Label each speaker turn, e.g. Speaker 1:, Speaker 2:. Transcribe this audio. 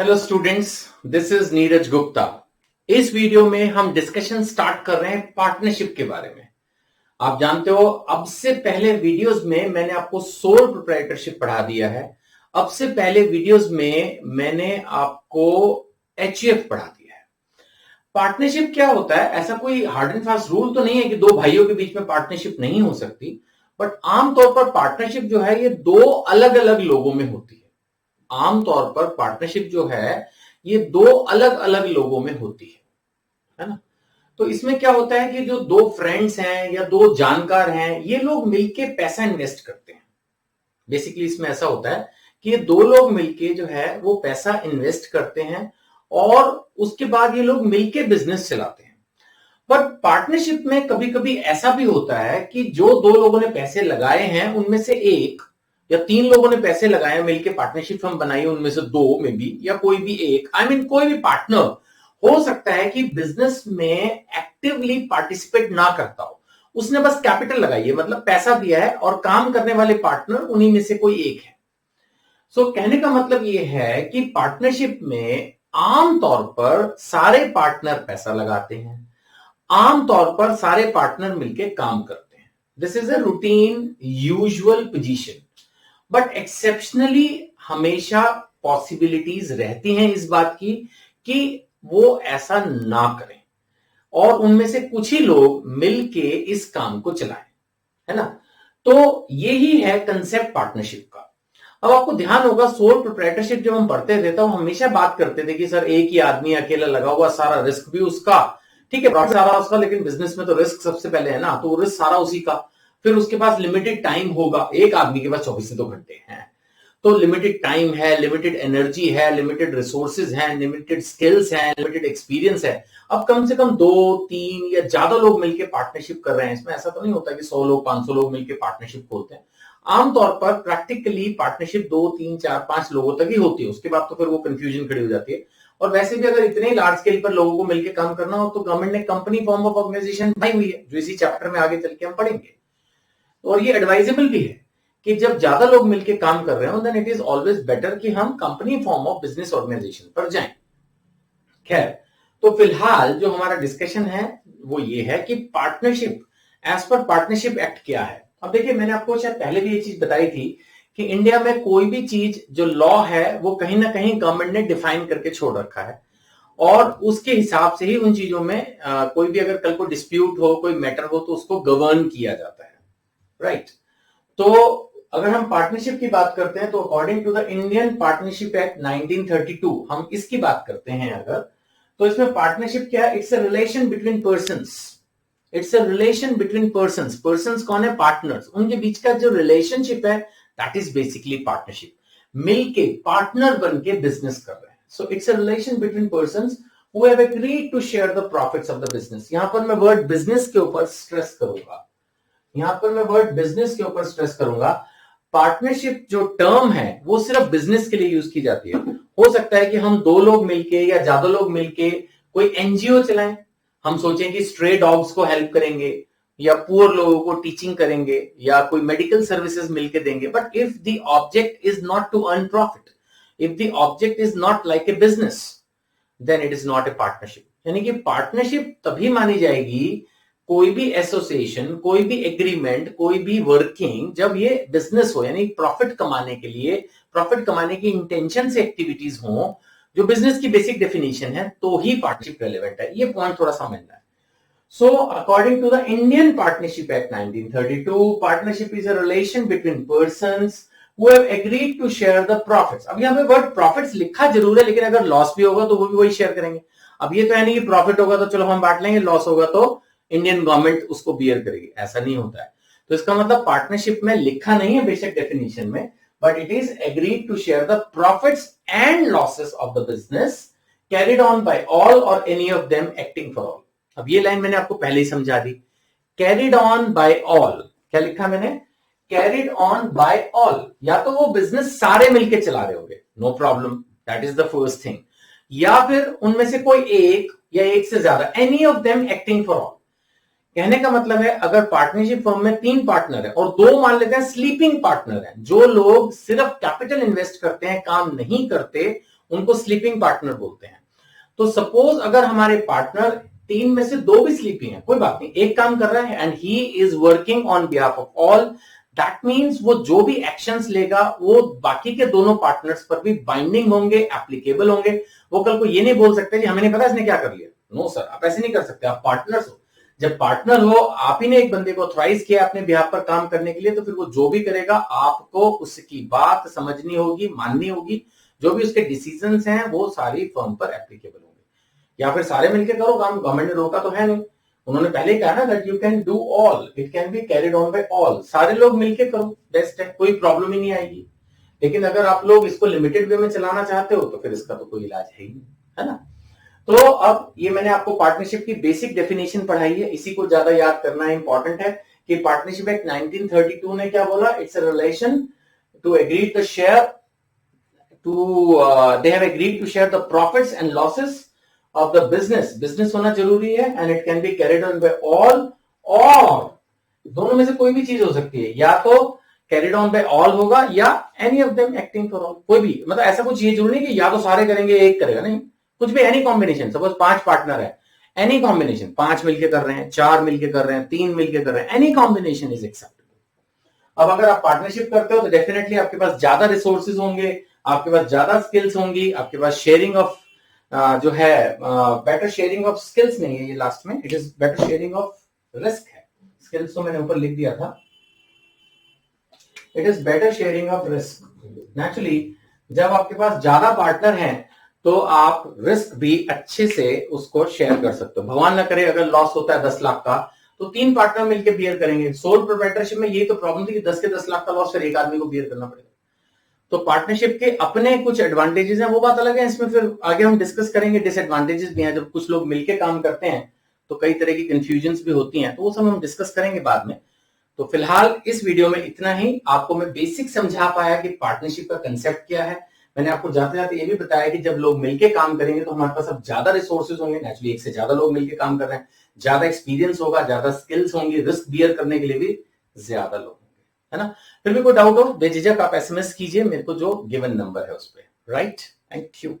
Speaker 1: Hello students, this is Neeraj Gupta. इस video में हम डिस्कशन स्टार्ट कर रहे हैं पार्टनरशिप के बारे में। आप जानते हो, अब से पहले वीडियोस में मैंने आपको सोल प्रोप्राइटरशिप पढ़ा दिया है। अब से पहले वीडियोस में मैंने आपको एचयूएफ पढ़ा दिया है। पार्टनरशिप क्या होता है? ऐसा कोई हार्ड एंड फास्ट रूल तो नहीं है कि दो भाइयों के बीच में पार्टनरशिप नहीं हो सकती, बट आमतौर पर पार्टनरशिप जो है ये दो अलग अलग लोगों में होती है। आमतौर पर पार्टनरशिप जो है ये दो अलग अलग लोगों में होती है ना। तो इसमें क्या होता है कि जो दो फ्रेंड्स हैं या दो जानकार हैं, ये लोग मिलके पैसा इन्वेस्ट करते हैं। बेसिकली इसमें ऐसा होता है कि ये दो लोग मिलके जो है वो पैसा इन्वेस्ट करते हैं और उसके बाद ये लोग मिलके बिजनेस चलाते हैं। पर पार्टनरशिप में कभी कभी ऐसा भी होता है कि जो दो लोगों ने पैसे लगाए हैं उनमें से एक या तीन लोगों ने पैसे लगाए, मिलकर पार्टनरशिप हम बनाई, उनमें से दो में भी या कोई भी एक, कोई भी पार्टनर हो सकता है कि बिजनेस में एक्टिवली पार्टिसिपेट ना करता हो, उसने बस कैपिटल लगाई है, मतलब पैसा दिया है और काम करने वाले पार्टनर उन्हीं में से कोई एक है। कहने का मतलब यह है कि पार्टनरशिप में आमतौर पर सारे पार्टनर पैसा लगाते हैं, आमतौर पर सारे पार्टनर मिलकर काम करते हैं। This is a routine usual position, but exceptionally हमेशा पॉसिबिलिटीज रहती हैं इस बात की कि वो ऐसा ना करें और उनमें से कुछ ही लोग मिलके इस काम को चलाएं, है ना। तो यही है कंसेप्ट पार्टनरशिप का। अब आपको ध्यान होगा, सोल प्रोप्राइटरशिप जब हम पढ़ते थे तो हम हमेशा बात करते थे कि सर एक ही आदमी अकेला लगा हुआ, सारा रिस्क भी उसका, ठीक है, प्रॉफिट सारा उसका, लेकिन बिजनेस में तो रिस्क सबसे पहले है ना, तो रिस्क सारा उसी का। फिर उसके पास लिमिटेड टाइम होगा, एक आदमी के पास 24 से 2 घंटे हैं, तो लिमिटेड टाइम है, लिमिटेड एनर्जी है, लिमिटेड रिसोर्सेज हैं, लिमिटेड स्किल्स हैं, लिमिटेड एक्सपीरियंस है। अब कम से कम 2-3 या ज्यादा लोग मिलकर पार्टनरशिप कर रहे हैं। इसमें ऐसा तो नहीं होता कि 100 लोग 500 लोग मिलकर पार्टनरशिप खोलते हैं। आमतौर पर प्रैक्टिकली पार्टनरशिप 2, 3, 4, 5 लोगों तक ही होती है, उसके बाद तो फिर वो कंफ्यूजन खड़ी हो जाती है। और वैसे भी अगर इतने लार्ज स्केल पर लोगों को मिलकर काम करना हो तो गवर्नमेंट ने कंपनी फॉर्म ऑफ ऑर्गेनाइजेशन बनाई हुई है, जो इसी चैप्टर में आगे चल के हम पढ़ेंगे। और ये एडवाइजेबल भी है कि जब ज्यादा लोग मिलकर काम कर रहे हो then it is always better कि हम company form of business organization पर जाएं। खैर, तो फिलहाल जो हमारा डिस्कशन है वो ये है कि partnership, as per partnership act क्या है। अब देखिए, मैंने आपको शायद पहले भी ये चीज बताई थी कि इंडिया में कोई भी चीज जो लॉ है वो कहीं ना कहीं गवर्नमेंट ने डिफाइन करके छोड़ रखा है और उसके हिसाब से ही उन चीजों में कोई भी अगर कल को डिस्प्यूट हो, कोई मैटर हो, तो उसको गवर्न किया जाता है, राइट। तो अगर हम पार्टनरशिप की बात करते हैं तो according to the Indian partnership act 1932 हम इसकी बात करते हैं अगर, तो इसमें पार्टनरशिप क्या है? It's a relation between persons. It's a relation between persons. Persons कौन है? पार्टनर्स। उनके बीच का जो रिलेशनशिप है दैट इज बेसिकली पार्टनरशिप। मिलके पार्टनर बन के बिजनेस कर रहे हैं। So it's a relation between persons who have agreed to share the profits of the business. यहां पर मैं वर्ड बिजनेस के ऊपर स्ट्रेस करूंगा, यहां पर मैं वर्ड बिजनेस के ऊपर स्ट्रेस करूंगा। पार्टनरशिप जो टर्म है वो सिर्फ बिजनेस के लिए यूज की जाती है। हो सकता है कि हम दो लोग मिलके या ज्यादा लोग मिलके कोई एनजीओ चलाएं, हम सोचें कि स्ट्रे डॉग्स को हेल्प करेंगे या पुअर लोगों को टीचिंग करेंगे या कोई मेडिकल सर्विसेज मिलके देंगे, but if the object is not to earn profit, if the object is not like a business, then it is not a partnership. यानी कि पार्टनरशिप तभी मानी जाएगी, कोई भी एसोसिएशन, कोई भी एग्रीमेंट, कोई भी वर्किंग, जब ये बिजनेस हो, यानी प्रॉफिट कमाने के लिए, प्रॉफिट कमाने की इंटेंशन से एक्टिविटीज हो, जो बिजनेस की बेसिक डेफिनेशन है, तो ही पार्टनरशिप रेलेवेंट है। ये पॉइंट थोड़ा समझना है। So according to the Indian partnership act 1932, partnership is a relation between persons who have agreed to share the profits। अब यहां पे वर्ड प्रॉफिट्स लिखा जरूर है, लेकिन अगर लॉस भी होगा तो वो भी वही शेयर करेंगे। अब ये तो है नहीं कि प्रॉफिट होगा तो चलो हम बांट लेंगे, लॉस होगा तो इंडियन गवर्नमेंट उसको बियर करेगी, ऐसा नहीं होता है। तो इसका मतलब पार्टनरशिप में लिखा नहीं है बेसिक डेफिनेशन में, but it is agreed to share the profits and losses of the business carried on by all or any of them acting for all. अब ये लाइन मैंने आपको पहले ही समझा दी। कैरिड ऑन बाय ऑल, क्या लिखा मैंने? Carried on by all. या तो वो बिजनेस सारे मिलके चला रहे होंगे, no problem, that is the first thing, या फिर उनमें से कोई एक या एक से ज्यादा, any of them acting for all. कहने का मतलब है, अगर पार्टनरशिप फर्म में 3 पार्टनर है और 2 मान लेते हैं स्लीपिंग पार्टनर है, जो लोग सिर्फ कैपिटल इन्वेस्ट करते हैं, काम नहीं करते, उनको स्लीपिंग पार्टनर बोलते हैं। तो सपोज अगर हमारे पार्टनर 3 में से 2 भी स्लीपी हैं, कोई बात नहीं, एक काम कर रहा है and he is working on behalf of all, that means वो जो भी एक्शंस लेगा वो बाकी के दोनों पार्टनर्स पर भी बाइंडिंग होंगे, एप्लीकेबल होंगे। वो कल को ये नहीं बोल सकते कि हमें नहीं पता इसने क्या कर लिया। नो सर, आप ऐसे नहीं कर सकते, आप पार्टनर्स हो। जब पार्टनर हो, आप ही ने एक बंदे को ऑथराइज किया अपने बिहाफ पर काम करने के लिए, तो फिर वो जो भी करेगा आपको उसकी बात समझनी होगी, माननी होगी। जो भी उसके डिसीजंस हैं वो सारी फर्म पर एप्लीकेबल होंगे। या फिर सारे मिलकर करो काम, गवर्नमेंट ने रोका तो है नहीं। उन्होंने पहले ही कहा ना that you can do all, it can be carried on by all. सारे लोग मिलकर करो, बेस्ट है, कोई प्रॉब्लम ही नहीं आएगी। लेकिन अगर आप लोग इसको लिमिटेड वे में चलाना चाहते हो तो फिर इसका तो कोई इलाज है ही नहीं, है ना। तो अब ये मैंने आपको पार्टनरशिप की बेसिक डेफिनेशन पढ़ाई है, इसी को ज्यादा याद करना इंपॉर्टेंट है कि पार्टनरशिप एक्ट 1932 ने क्या बोला, it's a relation to agree to share they have agreed to share the profits and losses of the business. Business होना जरूरी है and it can be carried on by all, और दोनों में से कोई भी चीज हो सकती है, या तो कैरिड ऑन बाय ऑल होगा या any of them acting for all. कोई भी, मतलब ऐसा कुछ ये जरूरी नहीं कि या तो सारे करेंगे एक करेगा, नहीं, कुछ भी, एनी कॉम्बिनेशन। सपोज 5 पार्टनर है, एनी कॉम्बिनेशन, 5 मिलके कर रहे हैं, 4 मिलके कर रहे हैं, 3 मिलके कर रहे हैं, एनी कॉम्बिनेशन इज एक्सेप्टेबल। अब अगर आप पार्टनरशिप करते हो तो डेफिनेटली आपके पास ज्यादा रिसोर्सेज होंगे, आपके पास ज्यादा स्किल्स होंगी, आपके पास शेयरिंग ऑफ जो है, बेटर शेयरिंग ऑफ स्किल्स नहीं है ये लास्ट में, it is better sharing of risk है। स्किल्स तो मैंने ऊपर लिख दिया था, it is better sharing of risk. Naturally जब आपके पास ज्यादा पार्टनर हैं तो आप रिस्क भी अच्छे से उसको शेयर कर सकते हो। भगवान ना करे अगर लॉस होता है 10 लाख का तो 3 पार्टनर मिलकर बियर करेंगे। सोल प्रोप्राइटरशिप में ये तो प्रॉब्लम थी कि 10 के 10 लाख का लॉस फिर एक आदमी को बियर करना पड़ेगा। तो पार्टनरशिप के अपने कुछ एडवांटेजेस हैं, वो बात अलग है, इसमें फिर आगे हम डिस्कस करेंगे। डिसएडवांटेजेस भी हैं, जब कुछ लोग मिलकर काम करते हैं तो कई तरह की कंफ्यूजन्स भी होती हैं, तो वो सब हम डिस्कस करेंगे बाद में। तो फिलहाल इस वीडियो में इतना ही। आपको मैं बेसिक समझा पाया कि पार्टनरशिप का कंसेप्ट क्या है। मैंने आपको जाते जाते ये भी बताया कि जब लोग मिलकर काम करेंगे तो हमारे पास अब ज्यादा रिसोर्सेज होंगे, नेचुरली एक से ज्यादा लोग मिलकर काम कर रहे हैं, ज्यादा एक्सपीरियंस होगा, ज्यादा स्किल्स होंगी, रिस्क बियर करने के लिए भी ज्यादा लोग होंगे, है ना। फिर भी कोई डाउट हो बेझिझक आप SMS कीजिए मेरे को, जो गिवन नंबर है उस पर। Right, thank you.